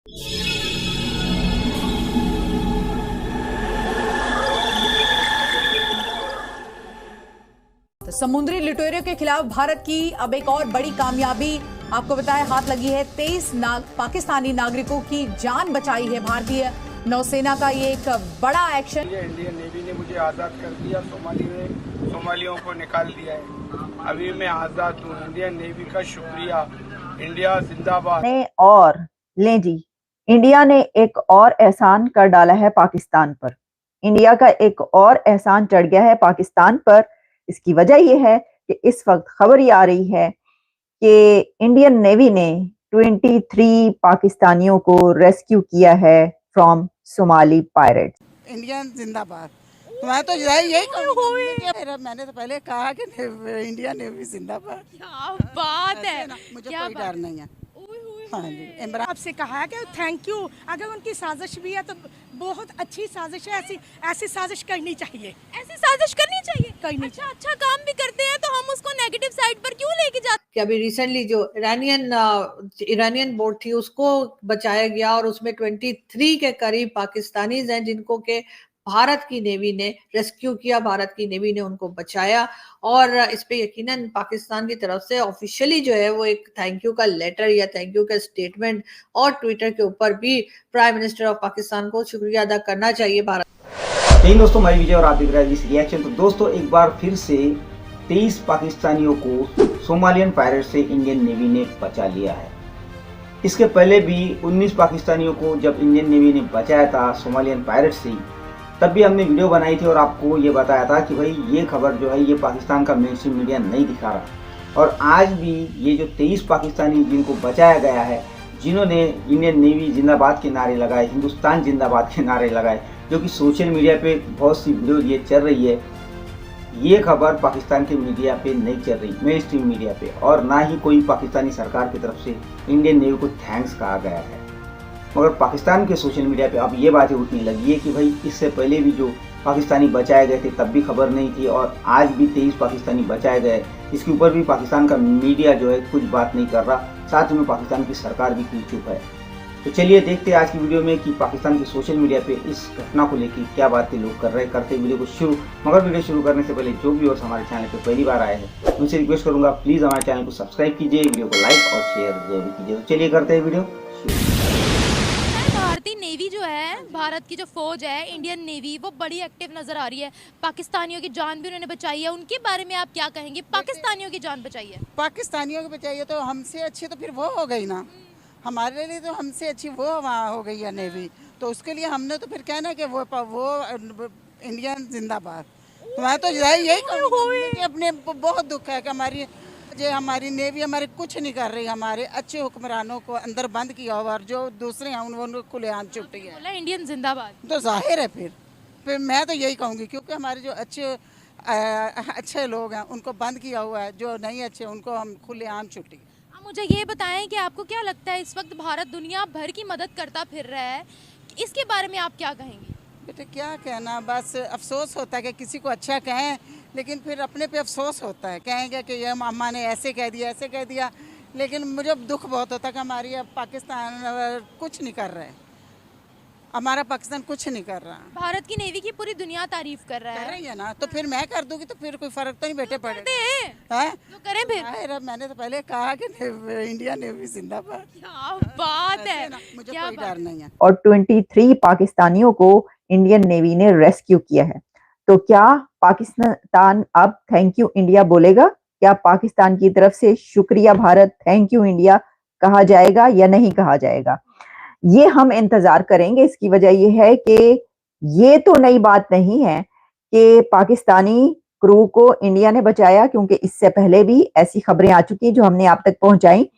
तो समुद्री लुटेरों के खिलाफ भारत की अब एक और बड़ी कामयाबी आपको बताया हाथ लगी है। 23 पाकिस्तानी नागरिकों की जान बचाई है भारतीय नौसेना का ये एक बड़ा एक्शन। इंडियन नेवी ने मुझे आज़ाद कर दिया, सोमालियों को निकाल दिया है। अभी मैं आज़ाद हूँ। इंडियन नेवी का शुक्रिया। इंडिया जिंदाबाद। और लें जी, इंडिया ने एक और एहसान कर डाला है पाकिस्तान पर। इंडिया का एक और एहसान चढ़ गया है पाकिस्तान पर। इसकी वजह यह है कि इस वक्त खबर ये आ रही है कि इंडियन नेवी ने 23 पाकिस्तानियों को रेस्क्यू किया है फ्रॉम सोमाली पायरेट्स। इंडियन जिंदाबाद। मैं तो यही कहूँगी, मैंने तो पहले कहा कि इंडिया नेवी जिंदाबाद। क्या बात है, मुझे कोई डर नहीं है। हाँ जी, इमरान आपसे कहा है कि थैंक यू। अगर उनकी साजिश भी है तो बहुत अच्छी साजिश है। ऐसी साजिश करनी चाहिए, ऐसी साजिश करनी चाहिए। अच्छा काम भी करते हैं तो हम उसको नेगेटिव साइड पर क्यों लेके जाते कि अभी रिसेंटली जो इरानियन बोट थी उसको बचाया गया और उसमें 23 के करीब पाकिस्तानीज हैं जिनको के भारत की नेवी ने रेस्क्यू किया, भारत की नेवी ने उनको बचाया। और इस पे यकीनन पाकिस्तान की तरफ से ऑफिशियली जो है वो एक थैंक यू का लेटर या थैंक यू का स्टेटमेंट और ट्विटर के ऊपर भी प्राइम मिनिस्टर ऑफ पाकिस्तान को शुक्रिया अदा करना चाहिए भारत। जय दोस्तों, मैं विजय और आप देख रहे हैं दिस रिएक्शन। तो दोस्तों, एक बार फिर से 23 पाकिस्तानियों को सोमालियन पायरेट से इंडियन नेवी ने बचा लिया है। इसके पहले भी 19 पाकिस्तानियों को जब इंडियन नेवी ने बचाया था सोमालियन पायरेट से, तब भी हमने वीडियो बनाई थी और आपको ये बताया था कि भाई ये खबर जो है ये पाकिस्तान का मेनस्ट्रीम मीडिया नहीं दिखा रहा। और आज भी ये जो 23 पाकिस्तानी जिनको बचाया गया है, जिन्होंने इंडियन नेवी जिंदाबाद के नारे लगाए, हिंदुस्तान जिंदाबाद के नारे लगाए, जो कि सोशल मीडिया पे बहुत सी वीडियो ये चल रही है, ये खबर पाकिस्तान के मीडिया पे नहीं चल रही, मेन स्ट्रीम मीडिया पे, और ना ही कोई पाकिस्तानी सरकार की तरफ से इंडियन नेवी को थैंक्स कहा गया है। मगर पाकिस्तान के सोशल मीडिया पे अब ये बातें उठने लगी है कि भाई इससे पहले भी जो पाकिस्तानी बचाए गए थे तब भी खबर नहीं थी और आज भी 23 पाकिस्तानी बचाए गए, इसके ऊपर भी पाकिस्तान का मीडिया जो है कुछ बात नहीं कर रहा, साथ में पाकिस्तान की सरकार भी क्यों चुप है। तो चलिए देखते हैं आज की वीडियो में कि पाकिस्तान के सोशल मीडिया पे इस घटना को लेकर क्या बातें लोग कर रहे हैं। करते वीडियो को शुरू। मगर वीडियो शुरू करने से पहले जो भी और हमारे चैनल पे पहली बार आए हैं उनसे रिक्वेस्ट करूंगा प्लीज़ हमारे चैनल को सब्सक्राइब कीजिए, वीडियो को लाइक और शेयर जरूर कीजिए। तो चलिए करते हैं वीडियो शुरू। भारतीय नेवी जो है, भारत की जो फौज है इंडियन नेवी, वो बड़ी एक्टिव नजर आ रही है। पाकिस्तानियों की जान भी उन्होंने बचाई है। उनके बारे में आप क्या कहेंगे? पाकिस्तानियों की जान बचाई है, पाकिस्तानियों की बचाई है तो हमसे अच्छी तो फिर वो हो गई ना, हमारे लिए तो हमसे अच्छी वो वहाँ हो गई है नेवी। तो उसके लिए हमने तो फिर कहना कि वो इंडियन जिंदाबाद। तो मैं तो यही कहूँगी कि अपने बहुत दुख है कि हमारी नेवी हमारे कुछ नहीं कर रही। हमारे अच्छे हुक्मरानों को अंदर बंद किया हुआ और जो दूसरे हैं उनको खुलेआम छुट्टी है। इंडियन जिंदाबाद तो जाहिर है फिर मैं तो यही कहूँगी, क्योंकि हमारे जो अच्छे लोग हैं उनको बंद किया हुआ है, जो नहीं अच्छे उनको हम खुलेआम छुट्टी। मुझे ये बताएं कि आपको क्या लगता है इस वक्त भारत दुनिया भर की मदद करता फिर रहा है, इसके बारे में आप क्या कहेंगे? बेटे क्या कहना, बस अफसोस होता है कि किसी को अच्छा कहें लेकिन फिर अपने पे अफसोस होता है। कहेंगे कि ये अम्मा ने ऐसे कह दिया, लेकिन मुझे दुख बहुत होता है कि हमारी अब पाकिस्तान कुछ नहीं कर रहा है, हमारा पाकिस्तान कुछ नहीं कर रहा। भारत की नेवी की पूरी दुनिया तारीफ कर रही है ना, तो फिर मैं कर दूंगी तो फिर कोई फर्क तो नहीं बेटे पड़े तो करें फिर। मैंने तो पहले कहा कि इंडिया नेवी जिंदाबाद। क्या बात है, मुझे कोई डर नहीं है। और 23 पाकिस्तानियों को इंडियन नेवी ने रेस्क्यू किया है। तो क्या पाकिस्तान अब थैंक यू इंडिया बोलेगा? क्या पाकिस्तान की तरफ से शुक्रिया भारत, थैंक यू इंडिया कहा जाएगा या नहीं कहा जाएगा? ये हम इंतजार करेंगे। इसकी वजह यह है कि ये तो नई बात नहीं है कि पाकिस्तानी क्रू को इंडिया ने बचाया, क्योंकि इससे पहले भी ऐसी खबरें आ चुकी जो हमने आप तक पहुंचाई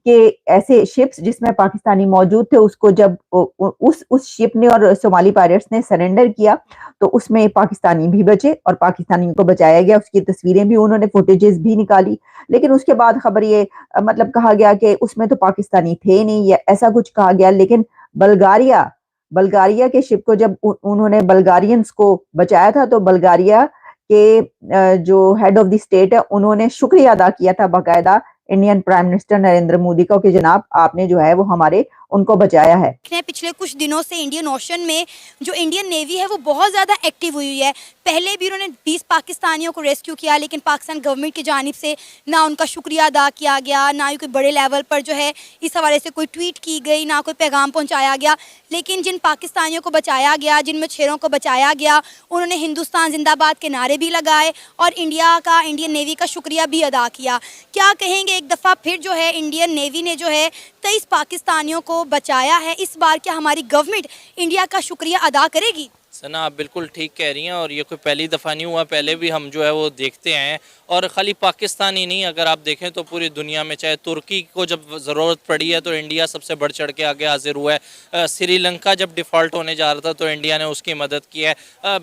कि ऐसे शिप्स जिसमें पाकिस्तानी मौजूद थे उसको जब उस शिप ने और सोमाली पायरेट्स ने सरेंडर किया तो उसमें पाकिस्तानी भी बचे और पाकिस्तानियों को बचाया गया। उसकी तस्वीरें भी उन्होंने, फुटेजेस भी निकाली, लेकिन उसके बाद खबर ये मतलब कहा गया कि उसमें तो पाकिस्तानी थे नहीं या ऐसा कुछ कहा गया। लेकिन बल्गारिया के शिप को जब उन्होंने बल्गारियंस को बचाया था तो बल्गारिया के जो हेड ऑफ द स्टेट है उन्होंने शुक्रिया अदा किया था बाकायदा Indian prime minister Narendra Modi का कि जनाब आपने जो है वो हमारे उनको बचाया है। पिछले कुछ दिनों से इंडियन ओशन में जो इंडियन नेवी है वो बहुत ज़्यादा एक्टिव हुई है। पहले भी उन्होंने 20 पाकिस्तानियों को रेस्क्यू किया, लेकिन पाकिस्तान गवर्नमेंट की जानिब से ना उनका शुक्रिया अदा किया गया, ना ही कोई बड़े लेवल पर जो है इस हवाले से कोई ट्वीट की गई, ना कोई पैगाम पहुंचाया गया। लेकिन जिन पाकिस्तानियों को बचाया गया, जिन मछेरों को बचाया गया, उन्होंने हिंदुस्तान जिंदाबाद के नारे भी लगाए और इंडियन नेवी का शुक्रिया भी अदा किया। क्या कहेंगे, एक दफ़ा फिर जो है इंडियन नेवी ने जो है 23 पाकिस्तानियों को बचाया है, इस बार क्या हमारी गवर्नमेंट इंडिया का शुक्रिया अदा करेगी? सना, आप बिल्कुल ठीक कह रही हैं और ये कोई पहली दफ़ा नहीं हुआ, पहले भी हम जो है वो देखते आए हैं। और ख़ाली पाकिस्तान ही नहीं, अगर आप देखें तो पूरी दुनिया में, चाहे तुर्की को जब ज़रूरत पड़ी है तो इंडिया सबसे बढ़ चढ़ के आगे हाजिर हुआ है। श्रीलंका जब डिफ़ॉल्ट होने जा रहा था तो इंडिया ने उसकी मदद की है।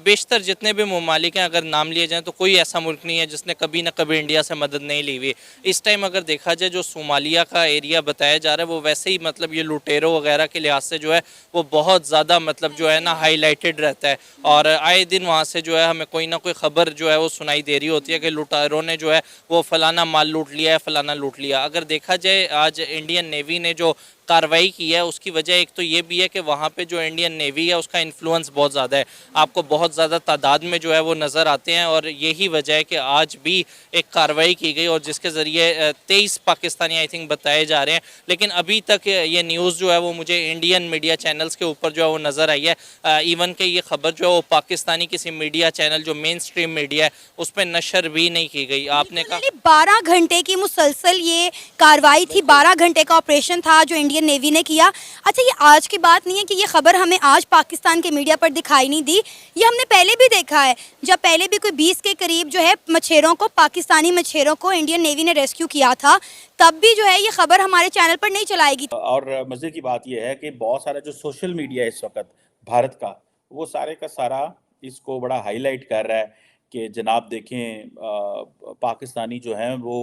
बेशतर जितने भी ममालिक हैं, अगर नाम लिए जाएँ तो कोई ऐसा मुल्क नहीं है जिसने कभी ना कभी इंडिया से मदद नहीं ली हुई। इस टाइम अगर देखा जाए, जो सोमालिया का एरिया बताया जा रहा है वो वैसे ही मतलब ये लुटेरो वगैरह के लिहाज से जो है वो बहुत ज़्यादा मतलब जो है ना हाईलाइटेड रहता है। और आए दिन वहाँ से जो है हमें कोई ना कोई ख़बर जो है वो सुनाई दे रही होती है कि लुटेरों ने जो है वो फलाना माल लूट लिया है, फलाना लूट लिया। अगर देखा जाए आज इंडियन नेवी ने जो कार्रवाई की है उसकी वजह एक तो ये भी है कि वहाँ पे जो इंडियन नेवी है उसका इन्फ्लुएंस बहुत ज़्यादा है, आपको बहुत ज़्यादा तादाद में जो है वो नज़र आते हैं। और यही वजह है कि आज भी एक कार्रवाई की गई और जिसके ज़रिए 23 पाकिस्तानी आई थिंक बताए जा रहे हैं। लेकिन अभी तक ये न्यूज़ जो है वो मुझे इंडियन मीडिया चैनल्स के ऊपर जो है वो नज़र आई है। इवन कि ये खबर जो है वो पाकिस्तानी किसी मीडिया चैनल जो मेन स्ट्रीम मीडिया है उस पर नशर भी नहीं की गई। आपने कहा 12 घंटे की मुसलसल ये कार्रवाई थी, 12 घंटे का ऑपरेशन था जो इंडियन नेवी ने किया। अच्छा, ये आज की बात नहीं है कि ये खबर हमें आज पाकिस्तान के मीडिया पर दिखाई नहीं दी, ये हमने पहले भी देखा है। जब पहले भी कोई 20 के करीब जो है मछेरों को, पाकिस्तानी मछेरों को इंडियन नेवी ने रेस्क्यू किया था, तब भी जो है ये खबर हमारे चैनल पर नहीं चलाएगी। और मजे की बात यह है कि बहुत सारा जो सोशल मीडिया इस वक्त भारत का, वो सारे का सारा इसको बड़ा हाईलाइट कर रहा है कि जनाब देखें पाकिस्तानी जो हैं वो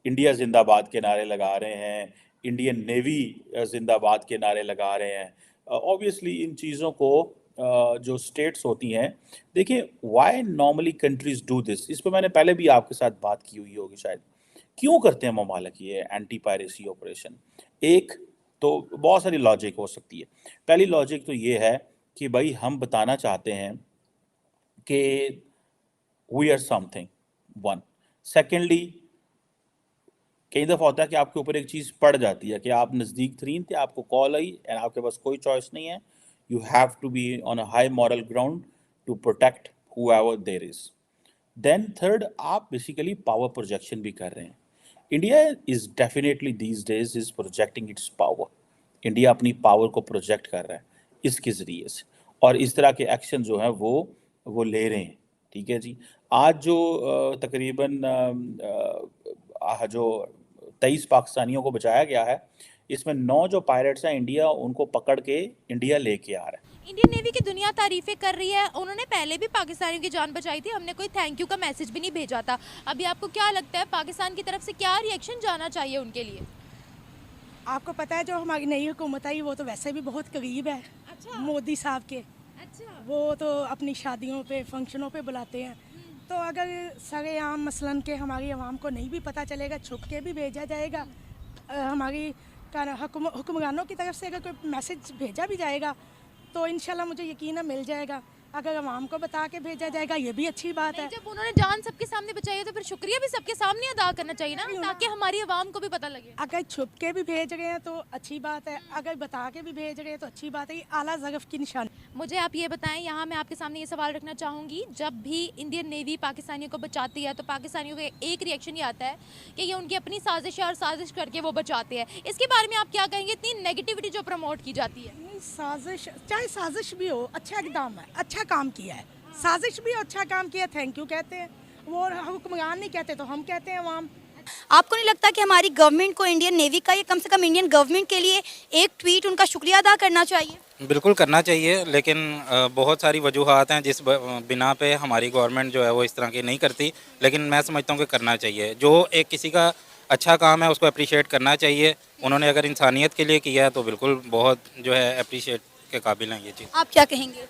इंडिया जिंदाबाद के नारे लगा रहे हैं, इंडियन नेवी जिंदाबाद के नारे लगा रहे हैं। ऑब्वियसली इन चीज़ों को जो स्टेट्स होती हैं, देखिए why normally countries do this, इस पर मैंने पहले भी आपके साथ बात की हुई होगी शायद। क्यों करते हैं ममालिक ये एंटी पायरेसी ऑपरेशन? एक तो बहुत सारी लॉजिक हो सकती है। पहली लॉजिक तो ये है कि भाई हम बताना चाहते हैं कि we are something, one. Secondly, कई दफ़ा होता है कि आपके ऊपर एक चीज़ पड़ जाती है कि आप नज़दीक तरीन थे, आपको कॉल आई एंड आपके पास कोई चॉइस नहीं है, you have to be on a high moral ground to protect whoever there is. Then third, आप बेसिकली पावर प्रोजेक्शन भी कर रहे हैं। India is definitely these days is projecting its power. India अपनी पावर को project कर रहा है इसके ज़रिए से, और इस तरह के एक्शन जो है वो ले रहे हैं। ठीक है जी। आज जो तकरीबन जो 23 पाकिस्तानियों को बचाया गया है, इसमें 9 जो पायरेट्स हैं इंडिया उनको पकड़ के इंडिया लेके आ रहा है। इंडियन नेवी की दुनिया तारीफें कर रही है, उन्होंने पहले भी पाकिस्तानियों की जान बचाई थी, हमने कोई थैंक यू का मैसेज भी नहीं भेजा था। अभी आपको क्या लगता है पाकिस्तान की तरफ से क्या रिएक्शन जाना चाहिए उनके लिए? आपको पता है जो हमारी नई हुकूमत आई वो तो वैसे भी बहुत करीब है। अच्छा। मोदी साहब के। अच्छा। वो तो अपनी शादियों पे, फंक्शनों पे बुलाते हैं। तो अगर सरेआम मसलन के हमारी आवाम को नहीं भी पता चलेगा, छुप के भी भेजा जाएगा, हमारी हुक्मरानों की तरफ से अगर कोई मैसेज भेजा भी जाएगा तो इंशाल्लाह मुझे यकीन है मिल जाएगा। अगर आवाम को बता के भेजा जाएगा ये भी अच्छी बात है। जब उन्होंने जान सबके सामने बचाई है तो फिर शुक्रिया भी सबके सामने अदा करना चाहिए ना, ताकि हमारी आवाम को भी पता लगे। अगर छुप के भी भेज रहे हैं तो अच्छी बात है, अगर बता के भी भेज रहे हैं तो अच्छी बात है। ये आला ज़रफ़ की निशानी। मुझे आप ये बताएं, यहाँ मैं आपके सामने ये सवाल रखना चाहूँगी, जब भी इंडियन नेवी पाकिस्तानियों को बचाती है तो पाकिस्तानियों का एक रिएक्शन ये आता है कि ये उनकी अपनी साजिश है और साजिश करके वो बचाते हैं। इसके बारे में आप क्या कहेंगे, इतनी नेगेटिविटी जो प्रमोट की जाती है? साजिश, चाहे साजिश भी हो, अच्छा इक़दाम है, अच्छा काम किया है। साजिश भी अच्छा काम किया, थैंक यू कहते हैं। वो हुक्मरान नहीं कहते तो हम कहते हैं आवाम। आपको नहीं लगता कि हमारी गवर्नमेंट को इंडियन नेवी का, या कम से कम इंडियन गवर्नमेंट के लिए एक ट्वीट उनका शुक्रिया अदा करना चाहिए? बिल्कुल करना चाहिए, लेकिन बहुत सारी वजूहात हैं जिस बिना पे हमारी गवर्नमेंट जो है वो इस तरह की नहीं करती। लेकिन मैं समझता हूँ कि करना चाहिए। जो एक किसी का अच्छा काम है उसको अप्रिशिएट करना चाहिए। उन्होंने अगर इंसानियत के लिए किया है तो बिल्कुल बहुत जो है अप्रिशिएट के काबिल हैं ये चीज़। आप क्या कहेंगे?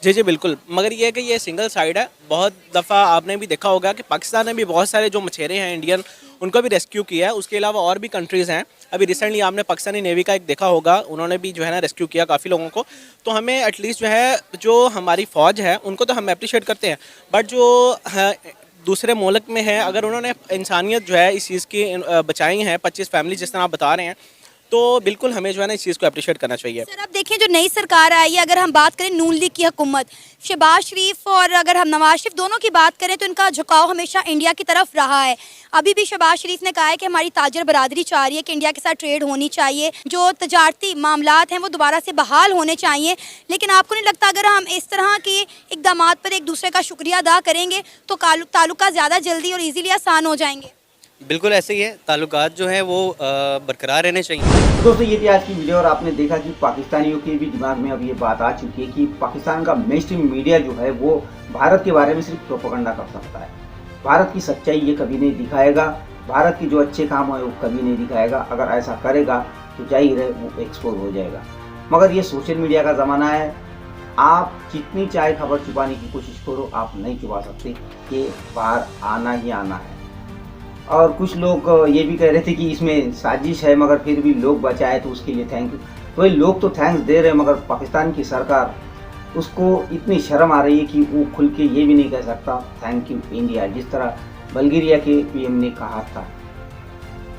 जी बिल्कुल, मगर ये है कि ये सिंगल साइड है। बहुत दफ़ा आपने भी देखा होगा कि पाकिस्तान में भी बहुत सारे जो मछेरे हैं इंडियन, उनको भी रेस्क्यू किया है। उसके अलावा और भी कंट्रीज़ हैं, अभी रिसेंटली आपने पाकिस्तानी नेवी का एक देखा होगा, उन्होंने भी जो है ना रेस्क्यू किया काफ़ी लोगों को। तो हमें एटलीस्ट जो है जो हमारी फ़ौज है उनको तो हम अप्रिशिएट करते हैं, बट जो दूसरे मुल्क में है अगर उन्होंने इंसानियत जो है इस चीज़ की बचाई हैं, 25 फैमिली जिस तरह आप बता रहे हैं, तो बिल्कुल हमें जो है ना इस चीज़ को अप्रिशिएट करना चाहिए। सर अब देखें जो नई सरकार आई है, अगर हम बात करें नून लीग की हुकूमत, शहबाज शरीफ और अगर हम नवाज शरीफ दोनों की बात करें तो इनका झुकाव हमेशा इंडिया की तरफ रहा है। अभी भी शहबाज शरीफ ने कहा है कि हमारी ताजर बरादरी चाह रही है कि इंडिया के साथ ट्रेड होनी चाहिए, जो तजारती मामलात हैं वो दोबारा से बहाल होने चाहिए। लेकिन आपको नहीं लगता अगर हम इस तरह के इकदाम पर एक दूसरे का शुक्रिया अदा करेंगे तो ताल्लुकात ज़्यादा जल्दी और ईजीली आसान हो जाएंगे? बिल्कुल ऐसे ही है, ताल्लुकात जो है वो बरकरार रहने चाहिए। दोस्तों ये थी आज की वीडियो और आपने देखा कि पाकिस्तानियों के भी दिमाग में अब ये बात आ चुकी है कि पाकिस्तान का मेनस्ट्रीम मीडिया जो है वो भारत के बारे में सिर्फ प्रोपेगेंडा कर सकता है। भारत की सच्चाई ये कभी नहीं दिखाएगा, भारत के जो अच्छे काम है वो कभी नहीं दिखाएगा। अगर ऐसा करेगा तो जाहिर है वो एक्सपोज हो जाएगा। मगर ये सोशल मीडिया का ज़माना है, आप जितनी चाहे खबर छुपाने की कोशिश करो, आप नहीं छुपा सकते, ये बाहर आना ही आना है। और कुछ लोग ये भी कह रहे थे कि इसमें साजिश है, मगर फिर भी लोग बचाए तो उसके लिए थैंक यू। तो ये लोग तो थैंक्स दे रहे हैं, मगर पाकिस्तान की सरकार उसको इतनी शर्म आ रही है कि वो खुल के ये भी नहीं कह सकता थैंक यू इंडिया, जिस तरह बल्गेरिया के पीएम ने कहा था।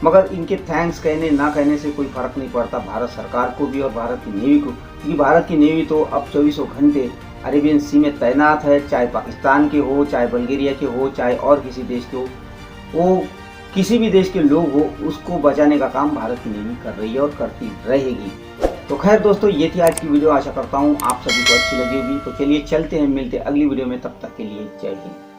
मगर इनके थैंक्स कहने ना कहने से कोई फ़र्क नहीं पड़ता भारत सरकार को भी और भारत की नेवी को, क्योंकि भारत की नेवी तो अब 24 घंटे अरेबियन सी में तैनात है, चाहे पाकिस्तान के हो, चाहे बल्गेरिया के हो, चाहे और किसी देश के हो। वो किसी भी देश के लोग हो, उसको बचाने का काम भारत की नेवी कर रही है और करती रहेगी। तो खैर दोस्तों ये थी आज की वीडियो, आशा करता हूँ आप सभी को अच्छी लगी होगी। तो चलिए चलते हैं, मिलते हैं अगली वीडियो में, तब तक के लिए जय हिंद।